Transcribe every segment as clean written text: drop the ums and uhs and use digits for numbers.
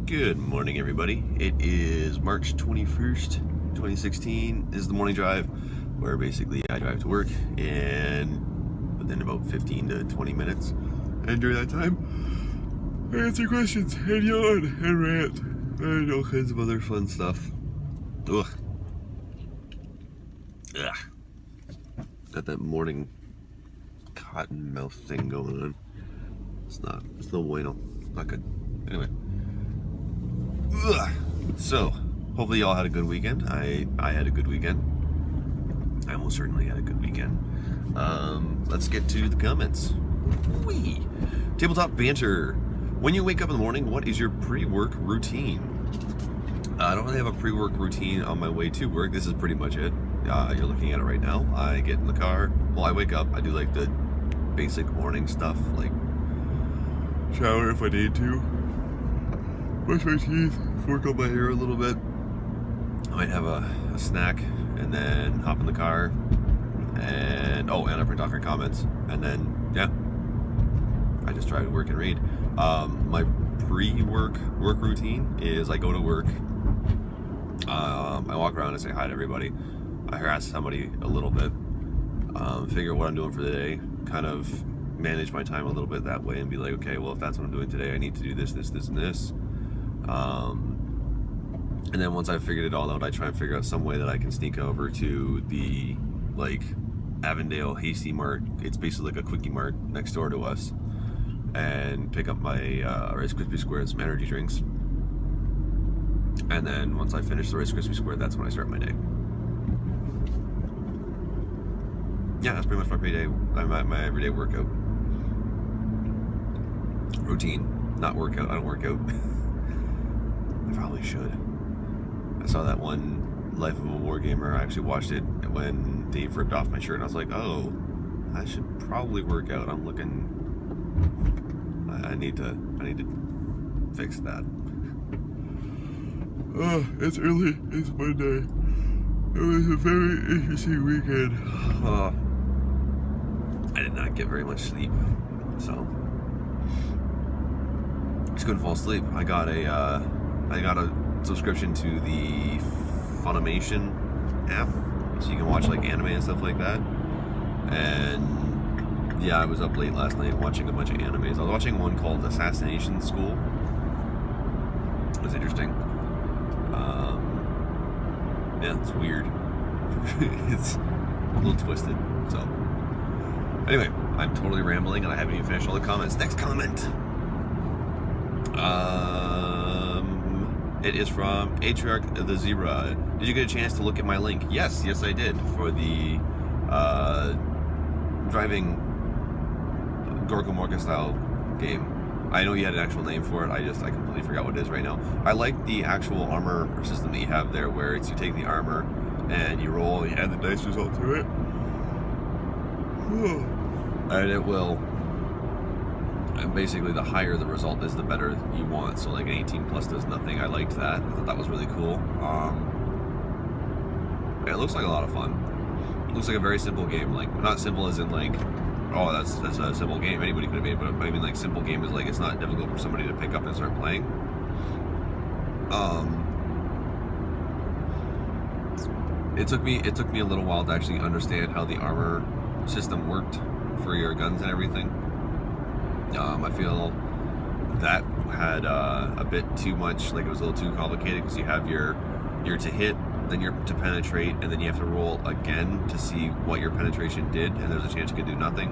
Good morning, everybody. It is March 21st, 2016. This is the morning drive where basically I drive to work and within about 15 to 20 minutes. And during that time, I answer questions and yawn and rant and all kinds of other fun stuff. Ugh. Got that morning cotton mouth thing going on. It's no bueno. Not good. Anyway. Ugh. So, hopefully y'all had a good weekend. I had a good weekend. I most certainly had a good weekend. Let's get to the comments. Whee! Tabletop banter. When you wake up in the morning, what is your pre-work routine? I don't really have a pre-work routine on my way to work. This is pretty much it. You're looking at it right now. I get in the car. Well, I wake up. I do like the basic morning stuff, like shower if I need to, brush my teeth, work on my hair a little bit. I might have a snack and then hop in the car and I print off your comments and then I just try to work and read. My pre-work routine is I go to work, I walk around and say hi to everybody. I harass somebody a little bit, figure out what I'm doing for the day, kind of manage my time a little bit that way and be like, okay, well, if that's what I'm doing today, I need to do this, this, this, and this. And then once I've figured it all out, I try and figure out some way that I can sneak over to the, Avondale Hasty Mart. It's basically like a Quickie Mart next door to us, and pick up my Rice Krispie Squares, some energy drinks. And then once I finish the Rice Krispie Square, that's when I start my day. Yeah, that's pretty much my everyday workout routine. Not workout. I don't work out. I probably should. I saw that one Life of a Wargamer. I actually watched it when Dave ripped off my shirt, and I was like, oh, I should probably work out. I'm looking. I need to fix that. It's early. It's Monday. It was a very interesting weekend. I did not get very much sleep, so just couldn't fall asleep. I got a subscription to the Funimation app, so you can watch anime and stuff like that. And yeah, I was up late last night watching a bunch of animes. I was watching one called Assassination School. It was interesting. Yeah, it's weird. It's a little twisted. So anyway, I'm totally rambling and I haven't even finished all the comments. Next comment. It is from Atriarch the Zebra. Did you get a chance to look at my link? Yes, I did, for the driving Gorko Morka style game. I know you had an actual name for it. I completely forgot what it is right now. I like the actual armor system that you have there, where it's you take the armor and you roll and you add the dice result to it. And it will, and basically the higher the result is, the better you want. So an 18 plus does nothing. I liked that. I thought that was really cool. It looks like a lot of fun. It looks like a very simple game. Not simple as in oh, that's a simple game anybody could have made, but I mean simple game is it's not difficult for somebody to pick up and start playing. It took me a little while to actually understand how the armor system worked for your guns and everything. I feel that had a bit too much, it was a little too complicated, because you have your to hit, then your to penetrate, and then you have to roll again to see what your penetration did, and there's a chance you could do nothing.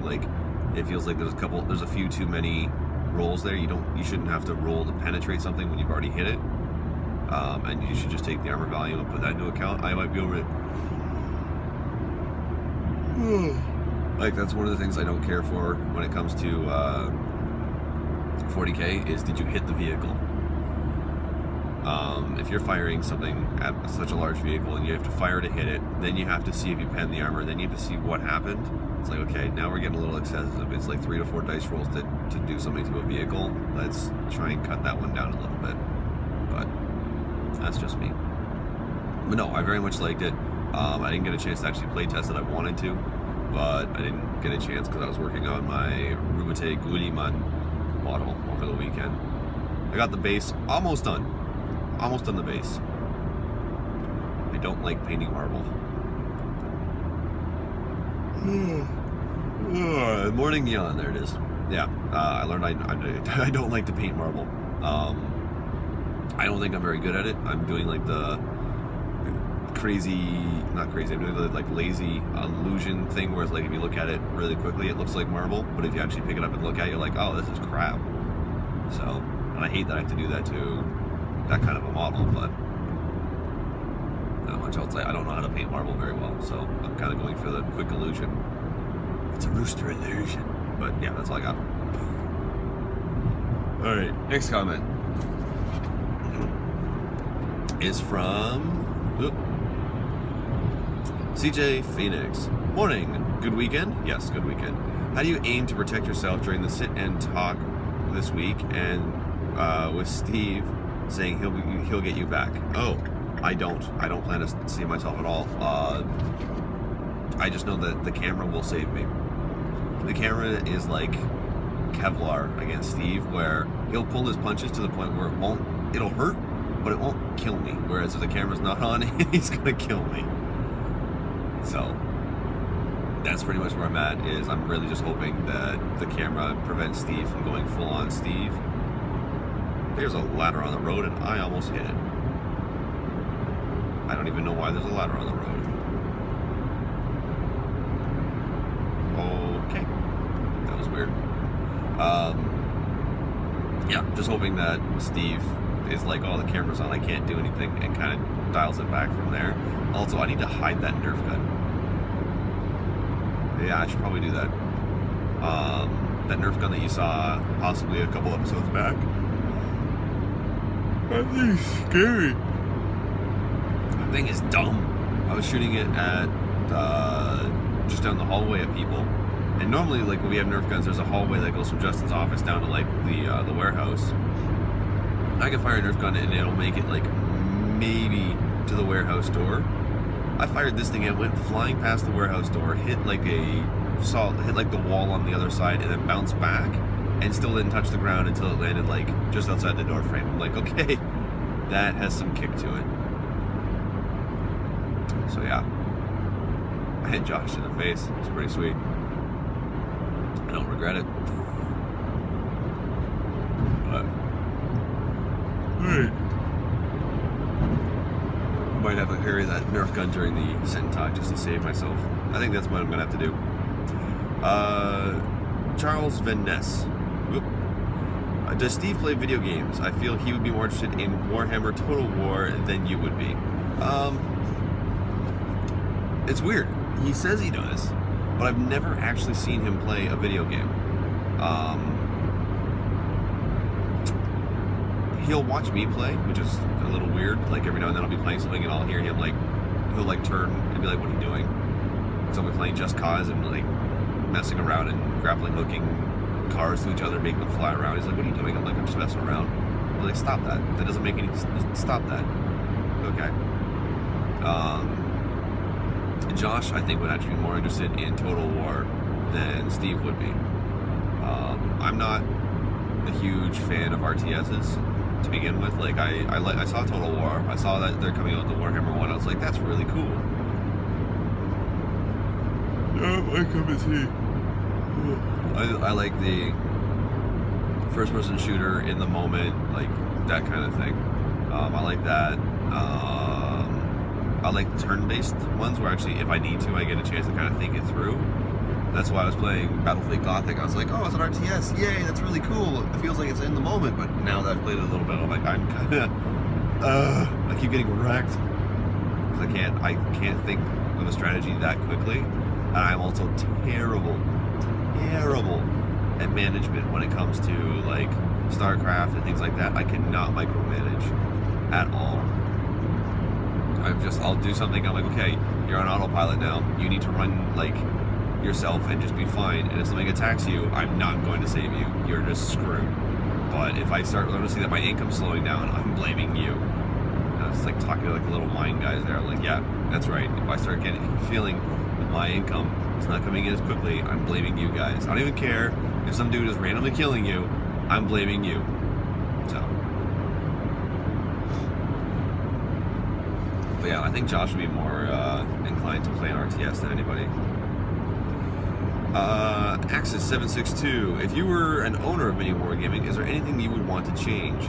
It feels like there's a few too many rolls there. You shouldn't have to roll to penetrate something when you've already hit it. And you should just take the armor value and put that into account. I might be over it. That's one of the things I don't care for when it comes to 40K is, did you hit the vehicle? If you're firing something at such a large vehicle and you have to fire to hit it, then you have to see if you pen the armor, then you have to see what happened. It's okay, now we're getting a little excessive. It's 3 to 4 dice rolls to do something to a vehicle. Let's try and cut that one down a little bit. But that's just me. But no, I very much liked it. I didn't get a chance to actually play test it. I wanted to, but I didn't get a chance because I was working on my Rubate Guliman model over the weekend. I got the base almost done. Almost done the base. I don't like painting marble. Morning yawn, there it is. Yeah, I learned I don't like to paint marble. I don't think I'm very good at it. I'm doing like the not crazy, I'm doing the like lazy illusion thing where it's like if you look at it really quickly it looks like marble, but if you actually pick it up and look at it, you're like, oh, this is crap. So, and I hate that I have to do that to that kind of a model, but not much else. I don't know how to paint marble very well, so I'm kind of going for the quick illusion. It's a rooster illusion. But yeah, that's all I got. Alright, next comment is from CJ Phoenix. Morning. Good weekend? Yes, good weekend. How do you aim to protect yourself during the sit and talk this week and with Steve saying he'll get you back? Oh, I don't plan to see myself at all. I just know that the camera will save me. The camera is like Kevlar against Steve, where he'll pull his punches to the point where it'll hurt, but it won't kill me. Whereas if the camera's not on, he's gonna kill me. So that's pretty much where I'm at, is I'm really just hoping that the camera prevents Steve from going full on Steve. There's a ladder on the road and I almost hit it. I don't even know why there's a ladder on the road. Okay. That was weird. Yeah, just hoping that Steve is like, oh, the camera's on, I can't do anything, and kind of dials it back from there. Also, I need to hide that Nerf gun. Yeah, I should probably do that. That Nerf gun that you saw possibly a couple episodes back. That thing's scary. That thing is dumb. I was shooting it at just down the hallway at people. And normally, like, when we have Nerf guns, there's a hallway that goes from Justin's office down to, like, the warehouse. I can fire a Nerf gun and it'll make it, like, maybe to the warehouse door. I fired this thing and it went flying past the warehouse door, hit like the wall on the other side, and then bounced back, and still didn't touch the ground until it landed, like, just outside the door frame. I'm like, okay, that has some kick to it. So, yeah. I hit Josh in the face. It's pretty sweet. I don't regret it. But alright. Might have to carry that Nerf gun during the sit and talk just to save myself. I think that's what I'm gonna have to do. Charles Van Ness. Does Steve play video games? I feel he would be more interested in Warhammer Total War than you would be. It's weird. He says he does, but I've never actually seen him play a video game. He'll watch me play, which is a little weird. Like, every now and then I'll be playing something and I'll hear him, like, he'll, like, turn and be like, what are you doing? So I'll be playing Just Cause and, like, messing around and grappling hooking cars to each other, making them fly around. He's like, what are you doing? I'm like, I'm just messing around. I'm like, stop that. That doesn't make any sense. Stop that. Okay. Josh, I think, would actually be more interested in Total War than Steve would be. I'm not a huge fan of RTSs to begin with. Like, I saw Total War. I saw that they're coming out with the Warhammer 1. I was like, that's really cool. I come and see. I like the first-person shooter in the moment, like that kind of thing. I like that. I like turn-based ones where actually, if I need to, I get a chance to kind of think it through. That's why I was playing Battlefield Gothic. I was like, oh, it's an RTS. Yay, that's really cool. It feels like it's in the moment. But now that I've played it a little bit, I'm like, I'm kind of, I keep getting wrecked. Because I can't think of a strategy that quickly. And I'm also terrible at management when it comes to, like, StarCraft and things like that. I cannot micromanage at all. I'll do something, I'm like, okay, you're on autopilot now. You need to run, like, yourself and just be fine. And if something attacks you, I'm not going to save you. You're just screwed. But if I start noticing that my income's slowing down, I'm blaming you. And I was like talking to like little mind guys there. I'm like, yeah, that's right. If I start feeling that my income is not coming in as quickly, I'm blaming you guys. I don't even care if some dude is randomly killing you. I'm blaming you. So But yeah, I think Josh would be more inclined to play an RTS than anybody. Axis 762. If you were an owner of Mini Wargaming, is there anything you would want to change?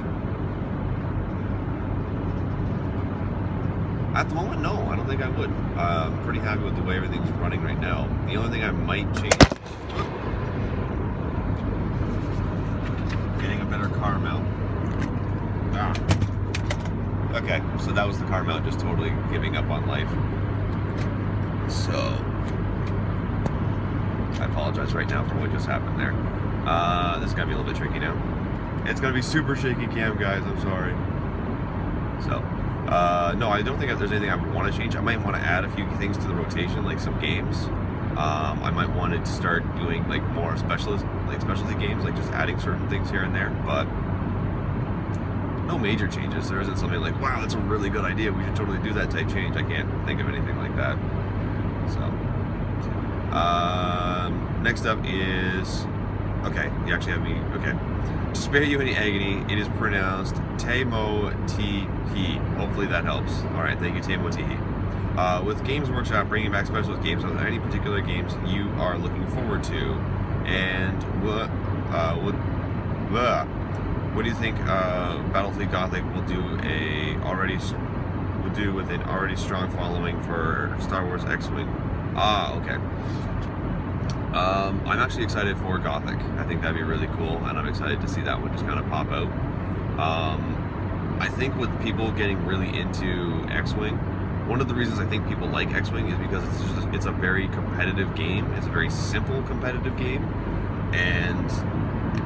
At the moment, no. I don't think I would. I'm pretty happy with the way everything's running right now. The only thing I might change is getting a better car mount. Okay, so that was the car mount just totally giving up on life. So I apologize right now for what just happened there. This is gonna be a little bit tricky now. It's gonna be super shaky cam, guys. I'm sorry. So, no, I don't think there's anything I would want to change. I might want to add a few things to the rotation, like some games. I might want to start doing like more specialty games, like just adding certain things here and there. But no major changes. There isn't something like, wow, that's a really good idea, we should totally do that type change. I can't think of anything like that. So. Next up is, okay, you actually have me, okay. To spare you any agony, it is pronounced Taimo-Tihi. Hopefully that helps. Alright, thank you, Taimo-Tihi. With Games Workshop bringing back specialist games, are there any particular games you are looking forward to? And what do you think Battlefield Gothic will do with an already strong following for Star Wars X-Wing? Okay. I'm actually excited for Gothic. I think that'd be really cool, and I'm excited to see that one just kind of pop out. I think with people getting really into X-Wing, one of the reasons I think people like X-Wing is because it's a very competitive game. It's a very simple competitive game, and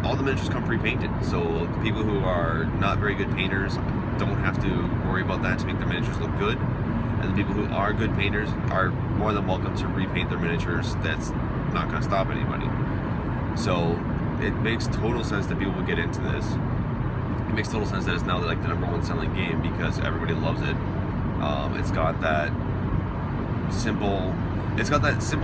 all the miniatures come pre-painted. So the people who are not very good painters don't have to worry about that to make their miniatures look good. And the people who are good painters are more than welcome to repaint their miniatures. That's not going to stop anybody. So it makes total sense that people would get into this. It makes total sense that it's now like the #1 selling game because everybody loves it. It's got that simple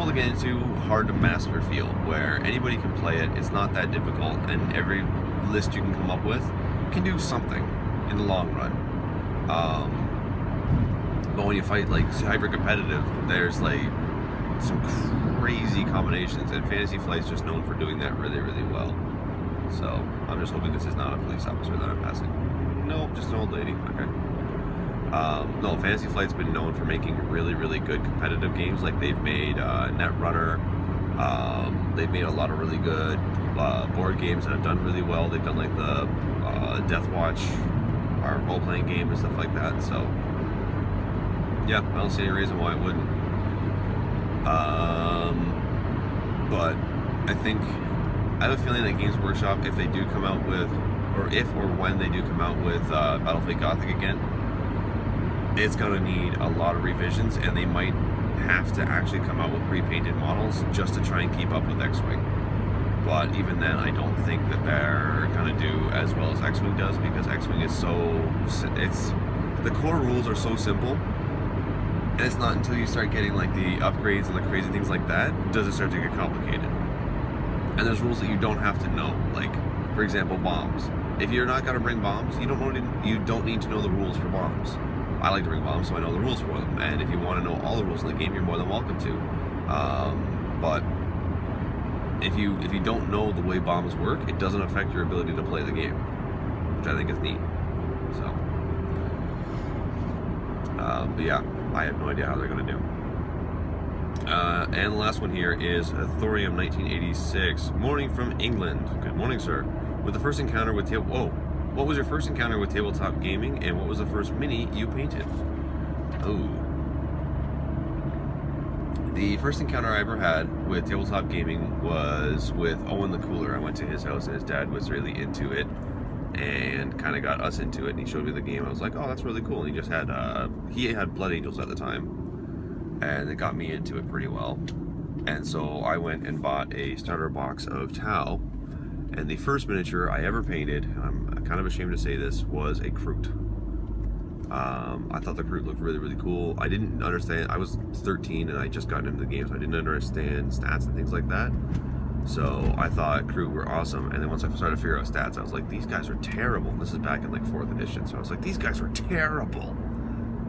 to get into, hard to master feel, where anybody can play it. It's not that difficult, and every list you can come up with can do something in the long run. But when you fight like hyper competitive, there's like some crazy combinations, and Fantasy Flight's just known for doing that really, really well. So I'm just hoping this is not a police officer that I'm passing. No, just an old lady. Okay. No, Fantasy Flight's been known for making really, really good competitive games. Like they've made Netrunner. They've made a lot of really good board games that have done really well. They've done like the Death Watch, our role-playing game and stuff like that. So yeah, I don't see any reason why it wouldn't. But I have a feeling that Games Workshop, if they do come out with, or if or when they do come out with Battlefield Gothic again, it's going to need a lot of revisions, and they might have to actually come out with pre-painted models just to try and keep up with X-Wing. But even then, I don't think that they're going to do as well as X-Wing does, because X-Wing is the core rules are so simple. And it's not until you start getting like the upgrades and the crazy things like that does it start to get complicated. And there's rules that you don't have to know, like for example bombs. If you're not gonna bring bombs, you don't need to know the rules for bombs. I like to bring bombs, so I know the rules for them. And if you want to know all the rules in the game, you're more than welcome to. But if you don't know the way bombs work, it doesn't affect your ability to play the game, which I think is neat. So, but yeah. I have no idea how they're going to do. And the last one here is Thorium 1986. Morning from England. Good morning, sir. What was your first encounter with tabletop gaming, and what was the first mini you painted? Oh. The first encounter I ever had with tabletop gaming was with Owen the Cooler. I went to his house, and his dad was really into it, and kind of got us into it, and he showed me the game. I was like, oh, that's really cool. And he just had he had Blood Angels at the time, and it got me into it pretty well. And so I went and bought a starter box of Tau, and the first miniature I ever painted, I'm kind of ashamed to say this, was a Kroot. I thought the Kroot looked really, really cool. I didn't understand, I was 13 and I just got into the game, so I didn't understand stats and things like that. So I thought Kroot were awesome, and then once I started to figure out stats, I was like, these guys are terrible. This is back in like 4th edition, so I was like, these guys are terrible.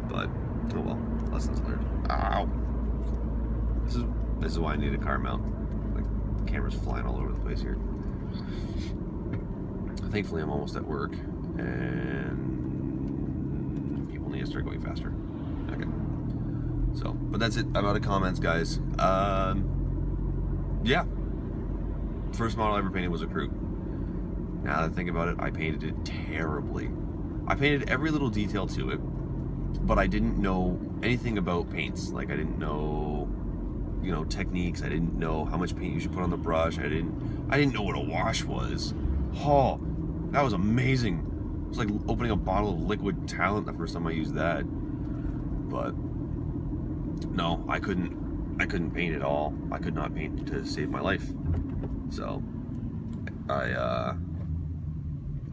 But Oh well, lessons learned. Ow! This is why I need a car mount. Like, the camera's flying all over the place here. Thankfully, I'm almost at work, and people need to start going faster. Okay. So, but that's it. I'm out of comments, guys. Yeah. First model I ever painted was a crew. Now that I think about it, I painted it terribly. I painted every little detail to it, but I didn't know anything about paints. Like, I didn't know, you know, techniques. I didn't know how much paint you should put on the brush. I didn't know what a wash was. Oh, that was amazing. It was like opening a bottle of liquid talent the first time I used that. But no, I couldn't paint at all. I could not paint to save my life. So I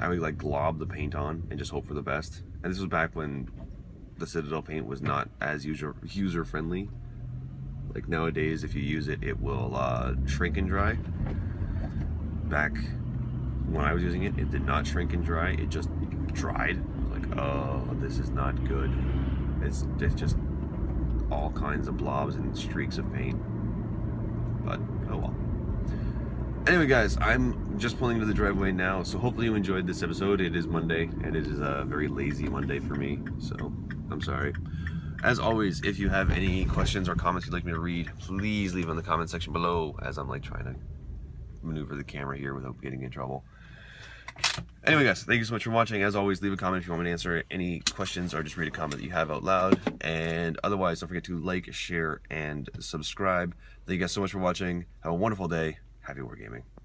would like glob the paint on and just hope for the best. And this was back when the Citadel paint was not as user friendly. Like nowadays, if you use it, it will shrink and dry. Back when I was using it, it did not shrink and dry. It just dried. I was like, oh, this is not good. It's just all kinds of blobs and streaks of paint. But oh well. Anyway, guys, I'm just pulling into the driveway now, so hopefully you enjoyed this episode. It is Monday, and it is a very lazy Monday for me, so I'm sorry. As always, if you have any questions or comments you'd like me to read, please leave them in the comment section below, as I'm like trying to maneuver the camera here without getting in trouble. Anyway, guys, thank you so much for watching. As always, leave a comment if you want me to answer any questions or just read a comment that you have out loud. And otherwise, don't forget to like, share, and subscribe. Thank you guys so much for watching. Have a wonderful day. Happy wargaming.